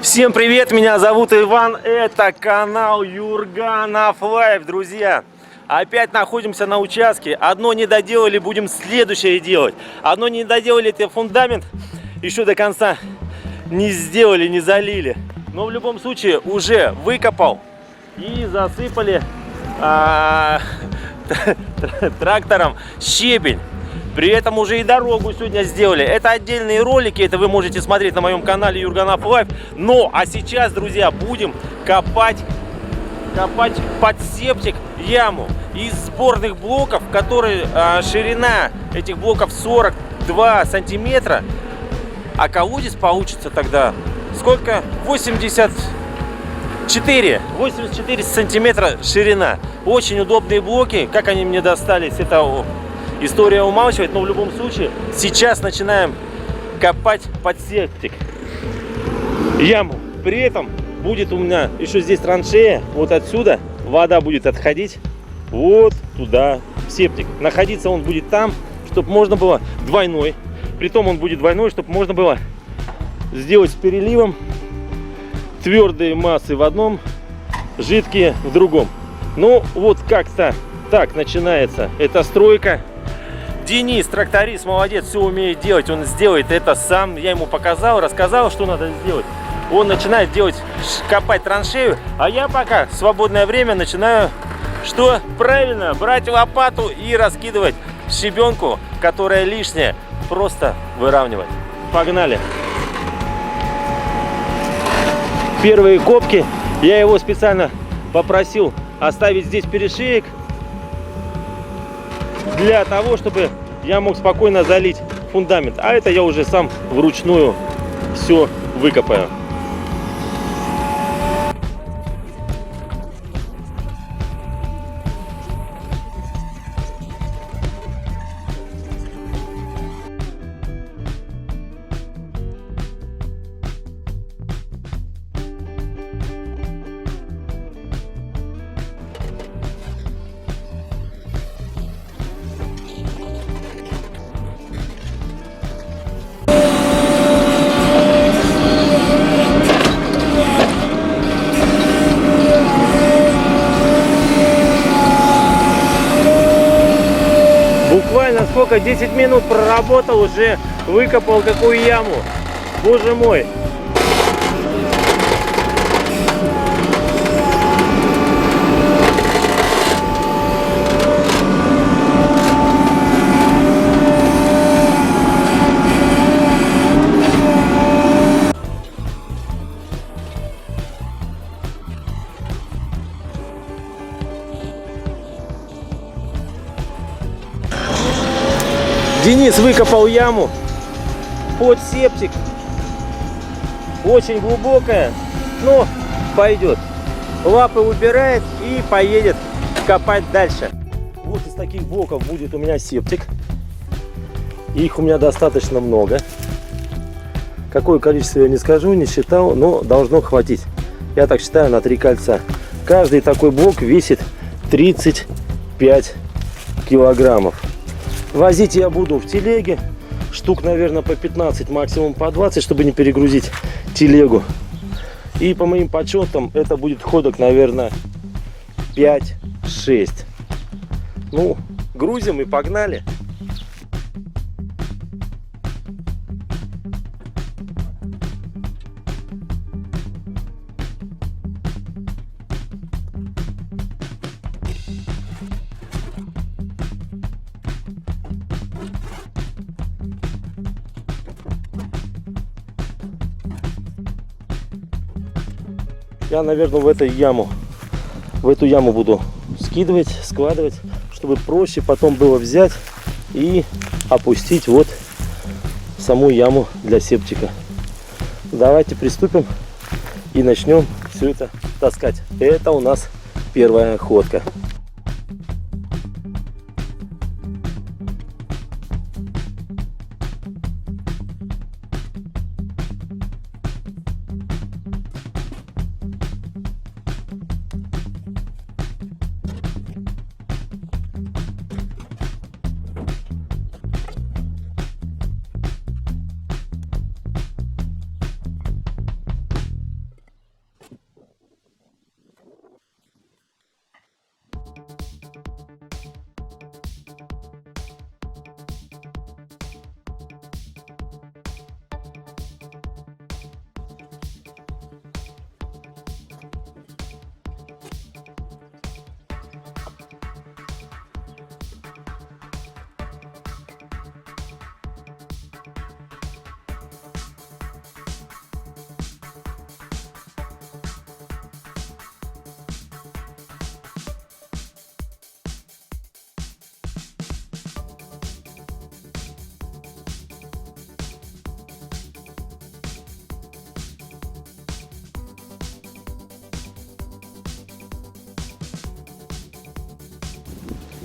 Всем привет, меня зовут Иван, это канал Юрганов Лайв, друзья. Опять находимся на участке, одно не доделали, будем следующее делать. Одно не доделали, это фундамент, еще до конца не сделали, не залили. Но в любом случае уже выкопал и засыпали трактором щебень. При этом уже и дорогу сегодня сделали. Это отдельные ролики, это вы можете смотреть на моем канале Юрганов Лайв. Но, а сейчас, друзья, будем копать под септик яму из сборных блоков, которые ширина этих блоков 42 сантиметра. А колодец получится тогда сколько? 84 сантиметра ширина. Очень удобные блоки. Как они мне достались, это история умалчивает, но в любом случае сейчас начинаем копать под септик яму. При этом будет у меня еще здесь траншея. Вот отсюда вода будет отходить вот туда, в септик. Находиться он будет там, чтобы можно было двойной. Притом он будет двойной, чтобы можно было сделать с переливом твердые массы в одном, жидкие в другом. Ну вот как-то так начинается эта стройка. Денис, тракторист, молодец, все умеет делать, он сделает это сам. Я ему показал, рассказал, что надо сделать. Он начинает делать, копать траншею, а я пока в свободное время начинаю, что правильно, брать лопату и раскидывать щебенку, которая лишняя, просто выравнивать. Погнали! Первые копки, я его специально попросил оставить здесь перешеек, для того, чтобы я мог спокойно залить фундамент. А это я уже сам вручную все выкопаю. Буквально сколько, 10 минут проработал, уже выкопал какую яму. Боже мой. Денис выкопал яму под септик. Очень глубокая, но пойдет. Лапы убирает и поедет копать дальше. Вот из таких блоков будет у меня септик. Их у меня достаточно много. Какое количество я не скажу, не считал, но должно хватить. Я так считаю, на 3 кольца. Каждый такой блок весит 35 килограммов. Возить я буду в телеге, штук, наверное, по 15, максимум по 20, чтобы не перегрузить телегу. И по моим подсчетам это будет ходок, наверное, 5-6. Ну, грузим и погнали. Я, наверное, в эту яму буду скидывать, складывать, чтобы проще потом было взять и опустить вот в саму яму для септика. Давайте приступим и начнем все это таскать. Это у нас первая ходка.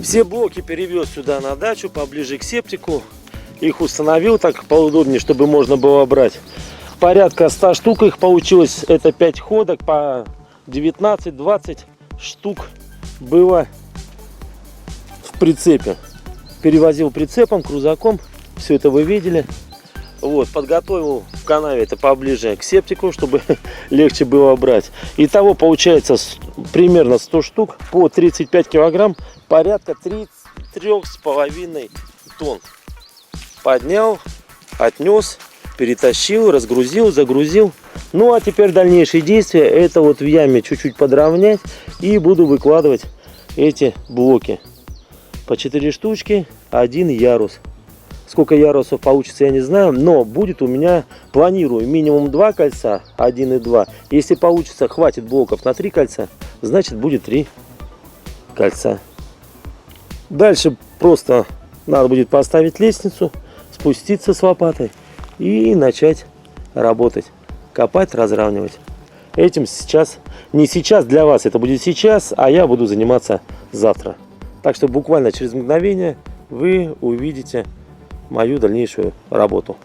Все блоки перевез сюда на дачу, поближе к септику. Их установил так поудобнее, чтобы можно было брать. Порядка 100 штук их получилось. Это 5 ходок по 19-20 штук было в прицепе. Перевозил прицепом, крузаком. Все это вы видели. Вот, подготовил в канаве это поближе к септику, чтобы легче было брать. Итого получается примерно 100 штук по 35 килограмм, порядка 3,5 тонн. Поднял, отнес, перетащил, разгрузил, загрузил. Ну а теперь дальнейшие действия, это вот в яме чуть-чуть подровнять и буду выкладывать эти блоки. По 4 штучки, 1 ярус. Сколько ярусов получится, я не знаю, но будет у меня, планирую, минимум 2 кольца, 1 и 2. Если получится, хватит блоков на 3 кольца, значит будет 3 кольца. Дальше просто надо будет поставить лестницу, спуститься с лопатой и начать работать, копать, разравнивать. Этим сейчас, не сейчас для вас, это будет сейчас, а я буду заниматься завтра. Так что буквально через мгновение вы увидите мою дальнейшую работу.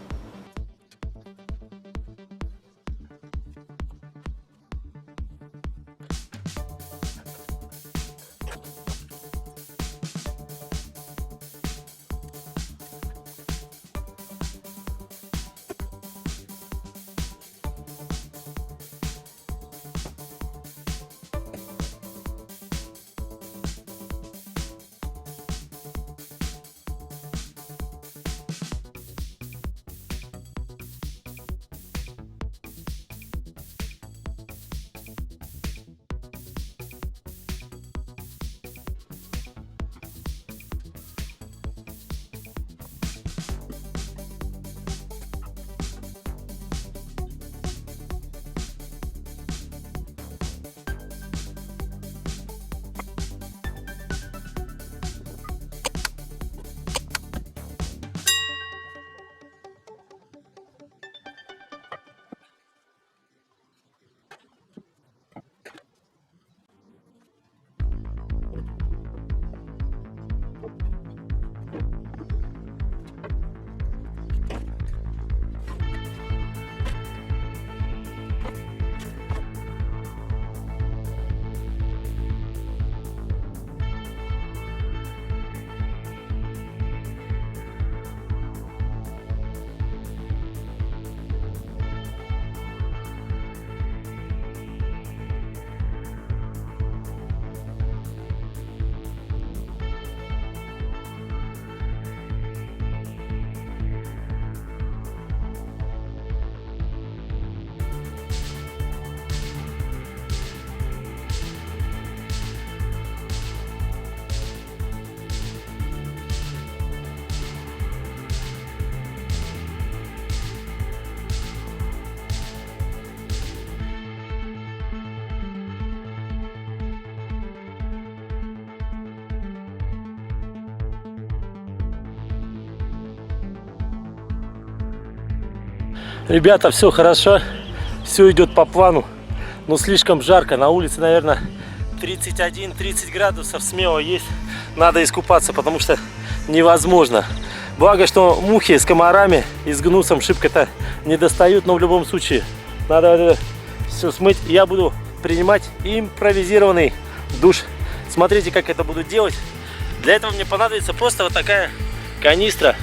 Ребята, все хорошо, все идет по плану, но слишком жарко. На улице, наверное, 31-30 градусов смело есть. Надо искупаться, потому что невозможно. Благо, что мухи с комарами и с гнусом шибко-то не достают, но в любом случае надо все смыть. Я буду принимать импровизированный душ. Смотрите, как это буду делать. Для этого мне понадобится просто вот такая канистра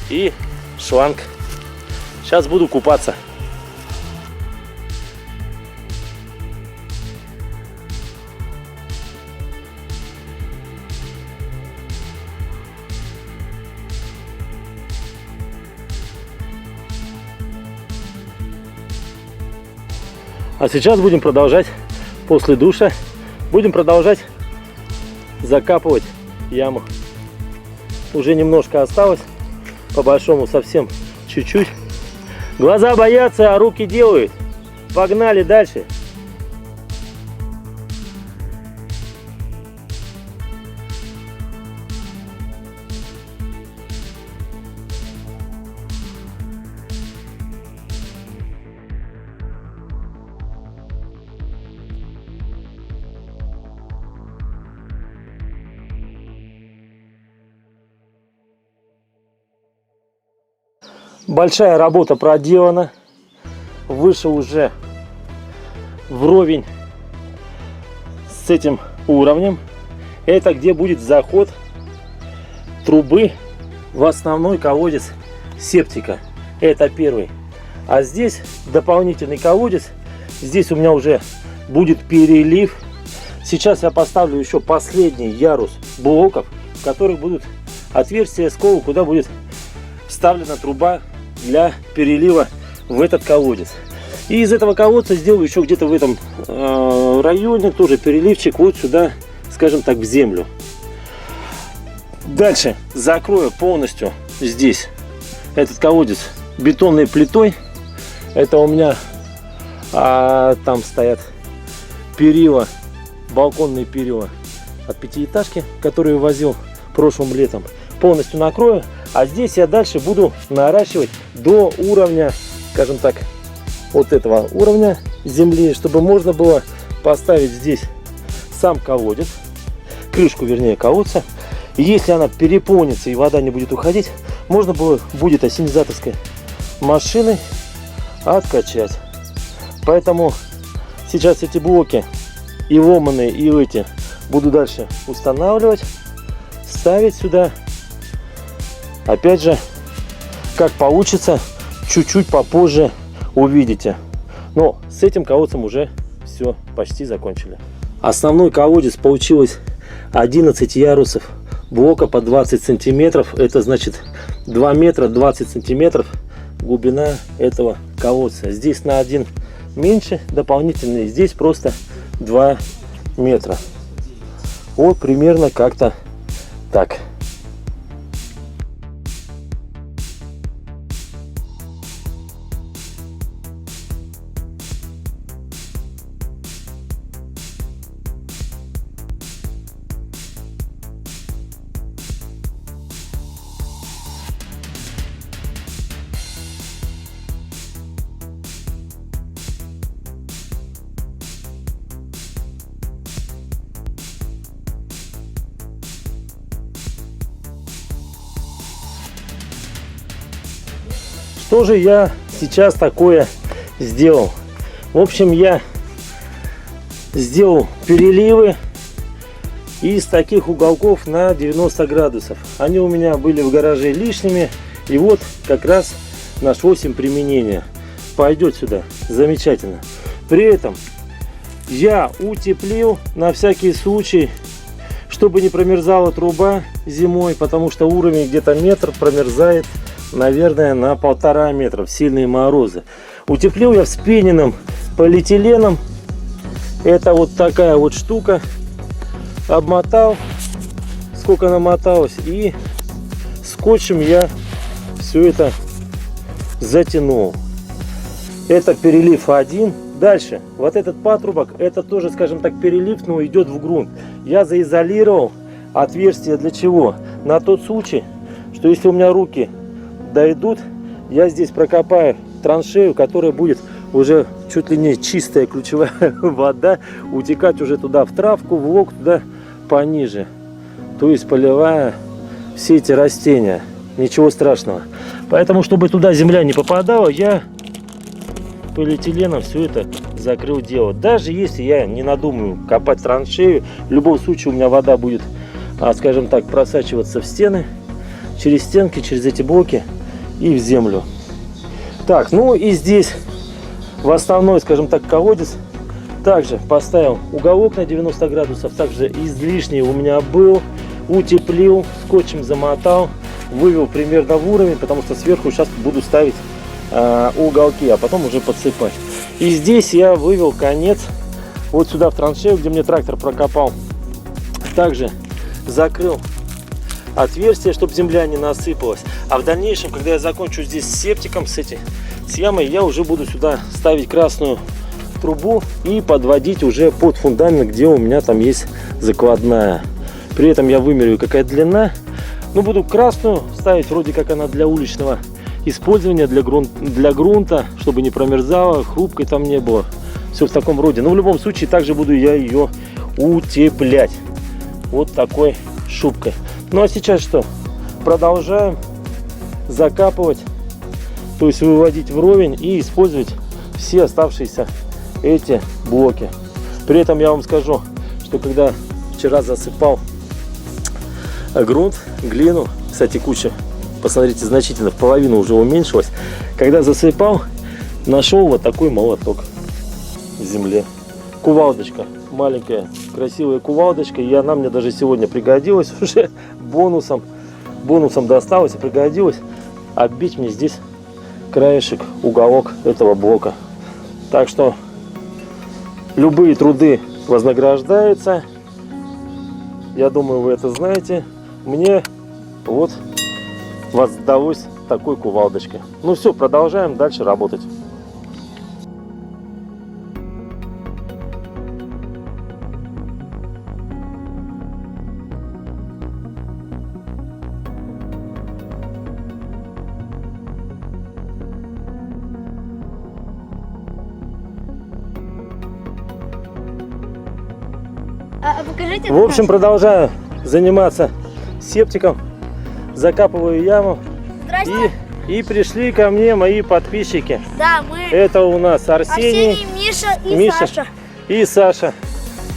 и шланг. Сейчас буду купаться. А сейчас будем продолжать, после душа, будем продолжать закапывать яму. Уже немножко осталось, по большому совсем чуть-чуть. Глаза боятся, а руки делают. Погнали дальше. Большая работа проделана. Вышел уже вровень с этим уровнем. Это где будет заход трубы в основной колодец септика. Это первый. А здесь дополнительный колодец. Здесь у меня уже будет перелив. Сейчас я поставлю еще последний ярус блоков, в которых будут отверстия скола, куда будет вставлена труба для перелива в этот колодец. И из этого колодца сделаю еще где-то в этом районе тоже переливчик вот сюда, скажем так, в землю. Дальше закрою полностью здесь этот колодец бетонной плитой. Это у меня там стоят перила, балконные перила от пятиэтажки, которые возил прошлым летом. Полностью накрою. А здесь я дальше буду наращивать до уровня, скажем так, вот этого уровня земли, чтобы можно было поставить здесь сам колодец, крышку, вернее, колодца. И если она переполнится и вода не будет уходить, можно будет ассенизаторской машиной откачать. Поэтому сейчас эти блоки и ломаные, и эти буду дальше устанавливать, ставить сюда. Опять же, как получится, чуть-чуть попозже увидите. Но с этим колодцем уже все почти закончили. Основной колодец получилось 11 ярусов блока по 20 сантиметров. Это значит 2 метра 20 сантиметров глубина этого колодца. Здесь на 1 меньше дополнительный, здесь просто 2 метра. Вот примерно как-то так. Что же я сейчас такое сделал? В общем, я сделал переливы из таких уголков на 90 градусов. Они у меня были в гараже лишними. И вот как раз нашлось им применение. Пойдет сюда. Замечательно. При этом я утеплил на всякий случай, чтобы не промерзала труба зимой, потому что уровень где-то метр, промерзает, наверное, на 1,5 метра в сильные морозы. Утеплил я вспененным полиэтиленом. Это вот такая вот штука. Обмотал, сколько намоталось, и скотчем я все это затянул. Это перелив 1. Дальше, вот этот патрубок, это тоже, скажем так, перелив, но идет в грунт. Я заизолировал отверстие для чего? На тот случай, что если у меня руки дойдут, я здесь прокопаю траншею, которая будет уже чуть ли не чистая ключевая вода утекать уже туда в травку, в лог, туда пониже. То есть поливая все эти растения. Ничего страшного. Поэтому, чтобы туда земля не попадала, я полиэтиленом все это закрыл дело. Даже если я не надумаю копать траншею, в любом случае у меня вода будет, скажем так, просачиваться в стены, через стенки, через эти блоки и в землю. Так, ну и здесь в основной, скажем так, колодец также поставил уголок на 90 градусов. Также излишний у меня был. Утеплил, скотчем замотал, вывел примерно в уровень, потому что сверху сейчас буду ставить уголки, а потом уже подсыпать. И здесь я вывел конец вот сюда в траншею, где мне трактор прокопал. Также закрыл отверстие, чтобы земля не насыпалась. А в дальнейшем, когда я закончу здесь с септиком, с ямой, я уже буду сюда ставить красную трубу и подводить уже под фундамент, где у меня там есть закладная. При этом я вымерю, какая длина. Но буду красную ставить, вроде как она для уличного использования, для грунта, чтобы не промерзала, хрупкой там не было. Все в таком роде. Но в любом случае также буду я ее утеплять вот такой шубкой. Ну а сейчас что? Продолжаем закапывать То есть выводить вровень и использовать все оставшиеся эти блоки. При этом я вам скажу, что когда вчера засыпал грунт, глину, кстати, куча, посмотрите, значительно в половину уже уменьшилась. Когда засыпал, нашел вот такой молоток в земле. Кувалдочка, маленькая красивая кувалдочка, и она мне даже сегодня пригодилась уже бонусом досталась и пригодилась отбить мне здесь краешек, уголок этого блока. Так что любые труды вознаграждаются. Я думаю, вы это знаете. Мне вот воздалось такой кувалдочкой. Ну все, продолжаем дальше работать. Покажите. В общем, продолжаю заниматься септиком. Закапываю яму. Здрасте. И пришли ко мне мои подписчики. Да, мы Это у нас Арсений, Миша и Миша Саша. и Саша.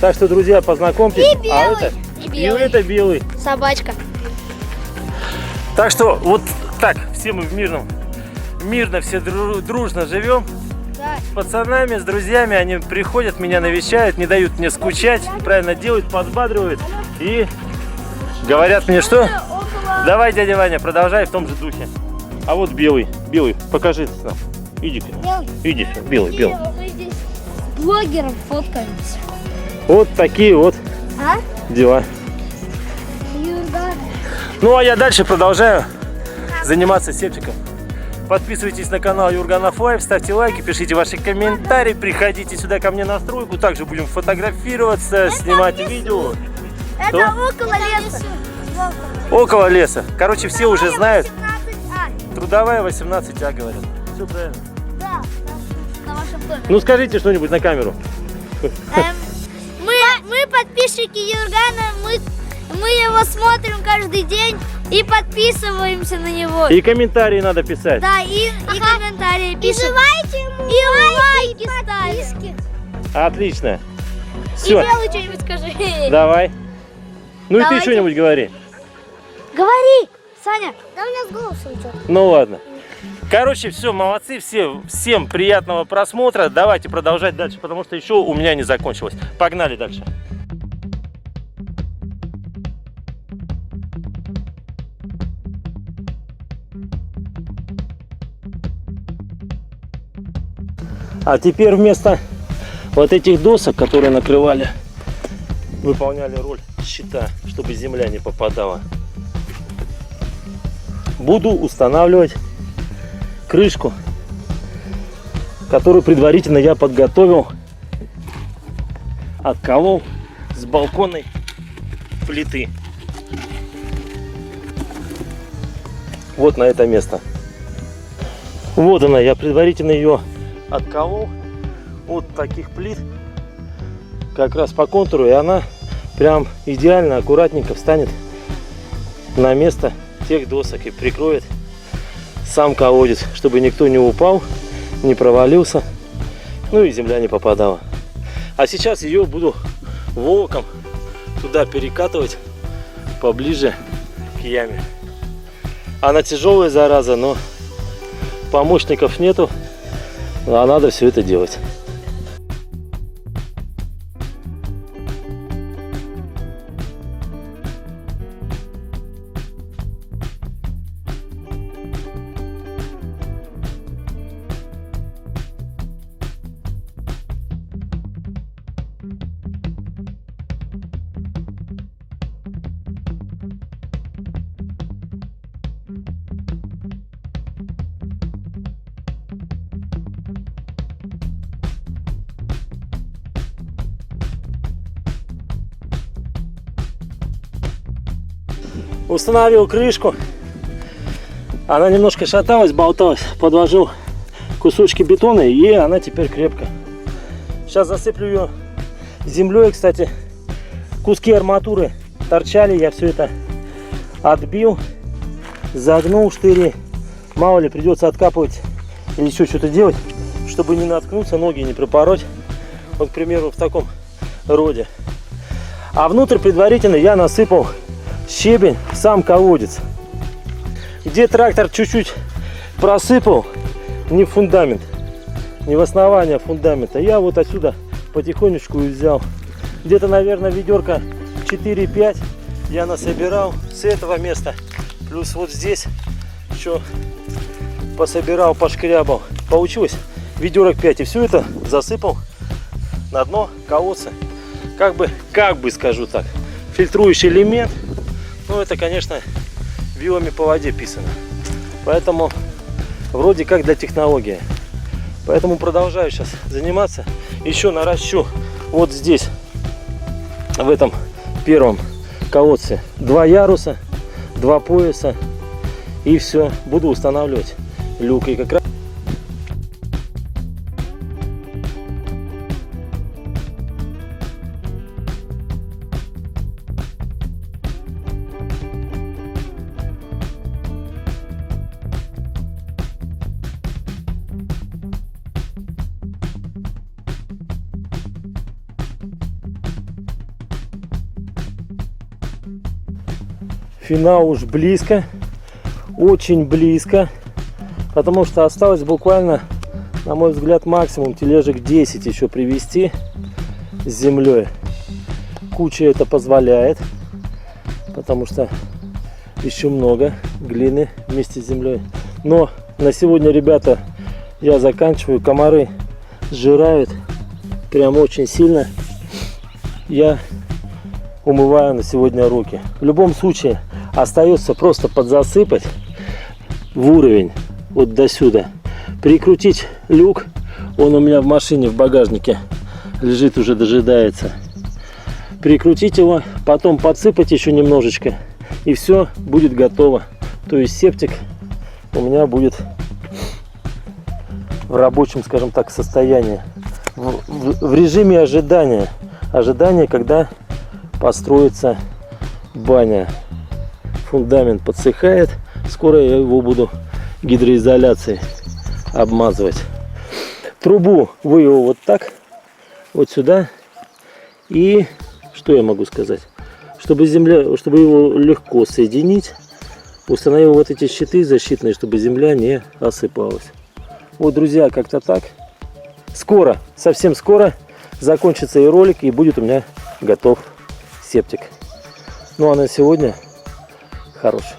Так что, друзья, познакомьтесь. И белый. И И белый. это белый. Собачка. Так что вот так, все мы мирно все дружно живем. Да. С пацанами, с друзьями, они приходят, меня навещают, не дают мне скучать, правильно делают, подбадривают и говорят мне, что Около... давай, дядя Ваня, продолжай в том же духе. А вот белый, покажи нам. Иди, иди, белый. Мы здесь с блогером фоткаемся. Вот такие вот А? дела. Юрга. Ну а я дальше продолжаю заниматься септиком. Подписывайтесь на канал Юрганов Лайф, ставьте лайки, пишите ваши комментарии, приходите сюда ко мне на стройку, также будем фотографироваться, снимать видео. Это около леса. Около леса. Короче, все уже знают. 18А. Трудовая 18А, говорят. Все правильно. Да, на вашем доме. Ну скажите что-нибудь на камеру. Мы подписчики Юргана, мы его смотрим каждый день и подписываемся на него. И комментарии надо писать. Да, и комментарии пишем. И лайки ставим. Отлично. И Все, Белый что-нибудь скажи. давай. Ну и ты Давайте. что-нибудь говори. Говори, Саня. Да у меня с голосом что-то. Ну ладно. Короче, все, молодцы, всем приятного просмотра. Давайте продолжать дальше, потому что еще у меня не закончилось. Погнали дальше. А теперь вместо вот этих досок, которые накрывали, выполняли роль щита, чтобы земля не попадала, буду устанавливать крышку, которую предварительно я подготовил, отколол с балконной плиты. Вот на это место. Вот она, я предварительно ее отколол от таких плит, как раз по контуру, и она прям идеально, аккуратненько встанет на место тех досок и прикроет сам колодец, чтобы никто не упал, не провалился, ну и земля не попадала. А сейчас ее буду волоком туда перекатывать поближе к яме. Она тяжелая, зараза, но помощников нету, а надо все это делать. Установил крышку, она немножко шаталась, болталась, подложил кусочки бетона, и она теперь крепко. Сейчас засыплю ее землей. Кстати, куски арматуры торчали, я все это отбил, загнул штыри. Мало ли, придется откапывать или еще что-то делать, чтобы не наткнуться, ноги не пропороть. Вот, к примеру, в таком роде. А внутрь предварительно я насыпал щебень, сам колодец. Где трактор чуть-чуть просыпал, не в фундамент, не в основание фундамента, я вот отсюда потихонечку и взял. Где-то, наверное, ведерко 4-5 я насобирал с этого места. Плюс вот здесь еще пособирал, пошкрябал. Получилось ведерок 5. И все это засыпал на дно колодца. Как бы скажу так, фильтрующий элемент. Ну, это, конечно, вилами по воде писано. Поэтому вроде как для технологии. Поэтому продолжаю сейчас заниматься. Еще наращу вот здесь, в этом первом колодце, 2 яруса, 2 пояса. И все, буду устанавливать люк. И как раз финал уж близко, очень близко, потому что осталось буквально, на мой взгляд, максимум тележек 10 еще привезти с землей. Куча это позволяет, потому что еще много глины вместе с землей. Но на сегодня, ребята, я заканчиваю. Комары сжирают прям очень сильно. Я умываю на сегодня руки. В любом случае остается просто подзасыпать в уровень вот до сюда, прикрутить люк. Он у меня в машине в багажнике лежит, уже дожидается. Прикрутить его, потом подсыпать еще немножечко, и все будет готово. То есть септик у меня будет в рабочем, скажем так, состоянии, в режиме ожидания, когда построится баня. Фундамент подсыхает, скоро я его буду гидроизоляцией обмазывать. Трубу вывел вот так, вот сюда. И что я могу сказать? Чтобы его легко соединить, установил вот эти щиты защитные, чтобы земля не осыпалась. Вот, друзья, как-то так. Скоро, совсем скоро закончится и ролик, и будет у меня готов септик. Ну а на сегодня хороший.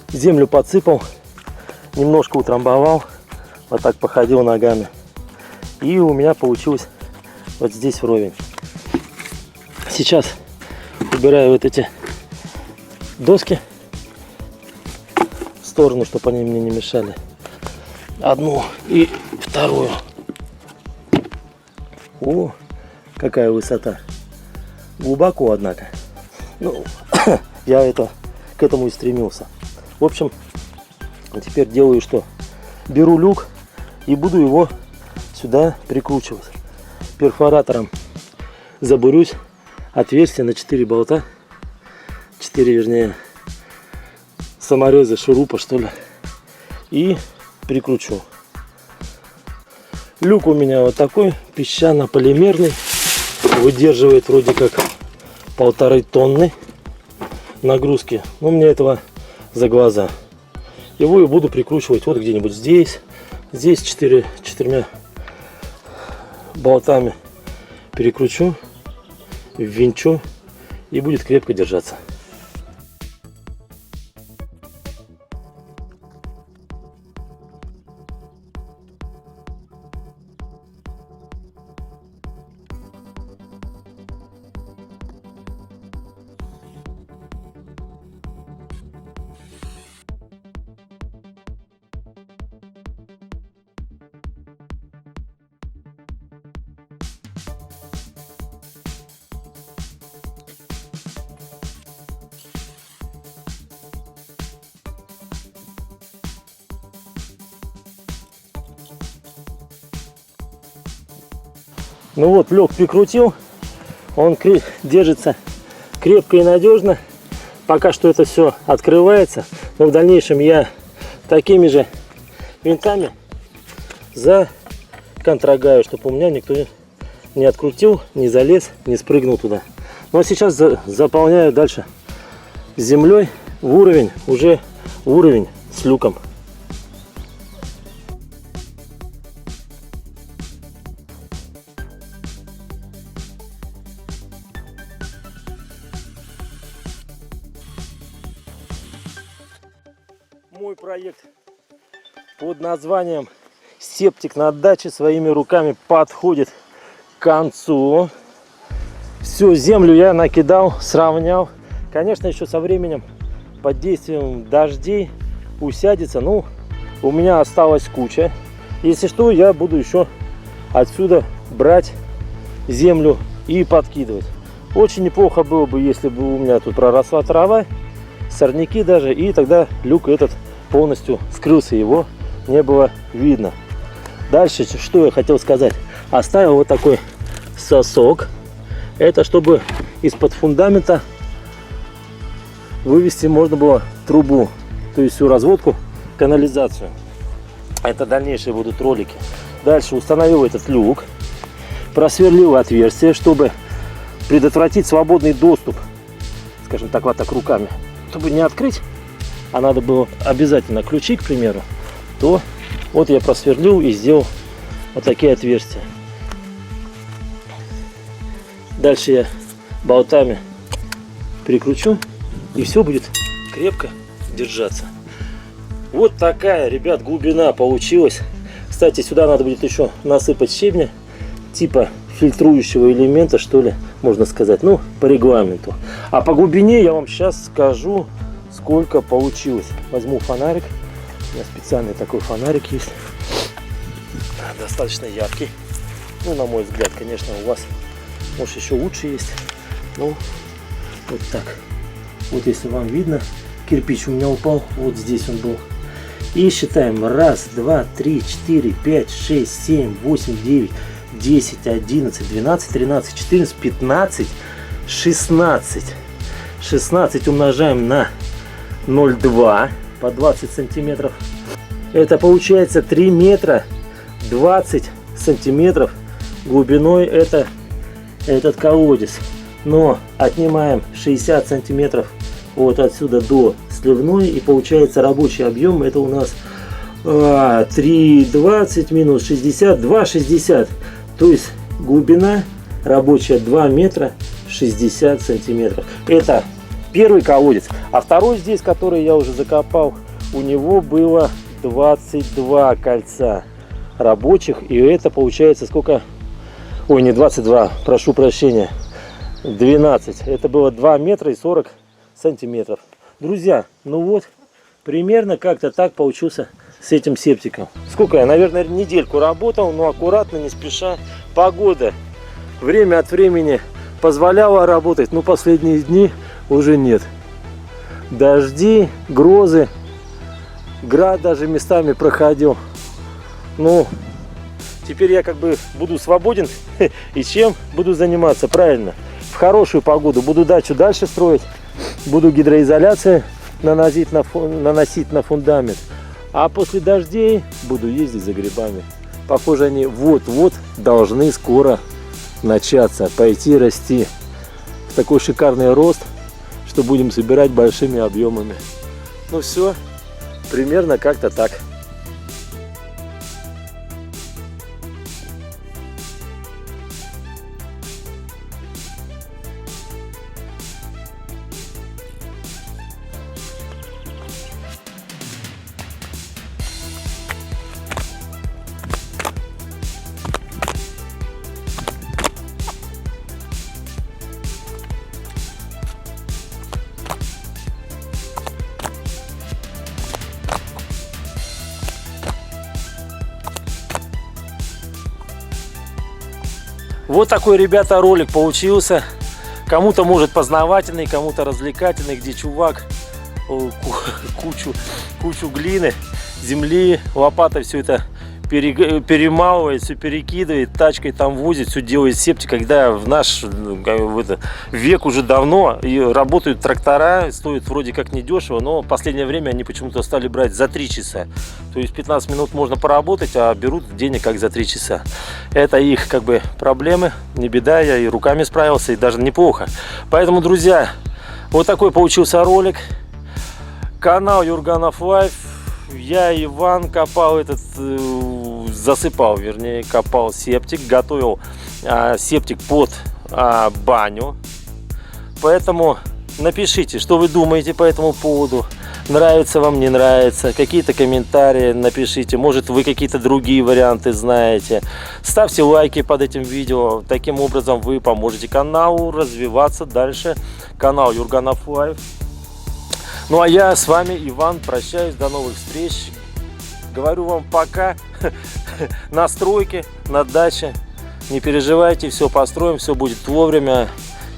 Землю подсыпал, немножко утрамбовал, вот так походил ногами. И у меня получилось вот здесь вровень. Сейчас убираю вот эти доски в сторону, чтобы они мне не мешали. Одну и вторую. О, какая высота. Глубоко, однако. Ну, я к этому и стремился. В общем, теперь делаю что? Беру люк и буду его сюда прикручивать. Перфоратором забурюсь отверстие на 4 болта. 4, вернее, самореза, шурупа, что ли. И прикручу. Люк у меня вот такой, песчано-полимерный. Выдерживает вроде как 1,5 тонны нагрузки. Но мне этого за глаза. Его и буду прикручивать вот где-нибудь здесь. Здесь 4 болтами перекручу, ввинчу, и будет крепко держаться. Ну вот, лег, прикрутил. Он держится крепко и надежно. Пока что это все открывается. Но в дальнейшем я такими же винтами законтрагаю, чтобы у меня никто не открутил, не залез, не спрыгнул туда. Ну а сейчас заполняю дальше землей в уровень, уже в уровень с люком. Мой проект под названием «Септик на даче» своими руками подходит к концу. Всю землю я накидал, сравнял. Конечно, еще со временем под действием дождей усядется. Ну, у меня осталась куча. Если что, я буду еще отсюда брать землю и подкидывать. Очень неплохо было бы, если бы у меня тут проросла трава, сорняки даже, и тогда люк этот полностью скрылся, его не было видно. Дальше, что я хотел сказать. Оставил вот такой сосок. Это чтобы из-под фундамента вывести можно было трубу, то есть всю разводку, канализацию. Это дальнейшие будут ролики. Дальше установил этот люк, просверлил отверстие, чтобы предотвратить свободный доступ, скажем так, вот так руками. Чтобы не открыть, а надо было обязательно ключи, к примеру, то вот я просверлил и сделал вот такие отверстия. Дальше я болтами прикручу, и все будет крепко держаться. Вот такая, ребят, глубина получилась. Кстати, сюда надо будет еще насыпать щебня, типа фильтрующего элемента, что ли, можно сказать, ну, по регламенту. А по глубине я вам сейчас скажу, сколько получилось. Возьму фонарик. У меня специальный такой фонарик есть. Достаточно яркий. Ну, на мой взгляд, конечно, у вас, может, еще лучше есть. Ну, вот так. Вот если вам видно, кирпич у меня упал. Вот здесь он был. И считаем. 1, 2, 3, 4, 5, 6, 7, 8, 9, 10, 11, 12, 13, 14, 15, 16. 16 умножаем на 0,2 по 20 сантиметров. Это получается 3 метра 20 сантиметров глубиной этот колодец. Но отнимаем 60 сантиметров вот отсюда до сливной, и получается рабочий объем это у нас 3,20 минус 60, 2,60. То есть глубина рабочая 2 метра 60 сантиметров. Это первый колодец. А второй здесь, который я уже закопал, у него было 22 кольца рабочих. И это получается сколько? Ой, не 22, прошу прощения. 12. Это было 2 метра и 40 сантиметров. Друзья, ну вот, примерно как-то так получился с этим септиком. Сколько я, наверное, недельку работал, но аккуратно, не спеша. Погода время от времени позволяла работать, но последние дни уже нет. Дожди, грозы, град даже местами проходил. Ну, теперь я как бы буду свободен. И чем буду заниматься? Правильно, в хорошую погоду буду дачу дальше строить, буду гидроизоляцию наносить на фундамент. А после дождей буду ездить за грибами. Похоже, они вот-вот должны скоро начаться, пойти расти в такой шикарный рост, что будем собирать большими объемами. Ну все, примерно как-то так. Вот такой, ребята, ролик получился. Кому-то может познавательный, кому-то развлекательный, где чувак кучу глины, земли, лопатой все это перемалывает, все перекидывает, тачкой там возит, все делает септик, когда в наш век уже давно и работают трактора, стоят вроде как недешево, но в последнее время они почему-то стали брать за 3 часа. То есть 15 минут можно поработать, а берут денег как за 3 часа. Это их как бы проблемы, не беда, я и руками справился, и даже неплохо. Поэтому, друзья, вот такой получился ролик. Канал Юрганов Лайф. Я, Иван, копал засыпал, вернее, копал септик, готовил септик под баню. Поэтому напишите, что вы думаете по этому поводу. Нравится вам, не нравится, какие-то комментарии напишите, может вы какие-то другие варианты знаете. Ставьте лайки под этим видео, таким образом вы поможете каналу развиваться дальше. Канал Юрганов Лайф. Ну а я с вами, Иван, прощаюсь, до новых встреч. Говорю вам пока. На стройке, на даче. Не переживайте, все построим, все будет вовремя.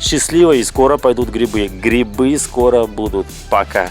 Счастливо, и скоро пойдут грибы. Грибы скоро будут. Пока.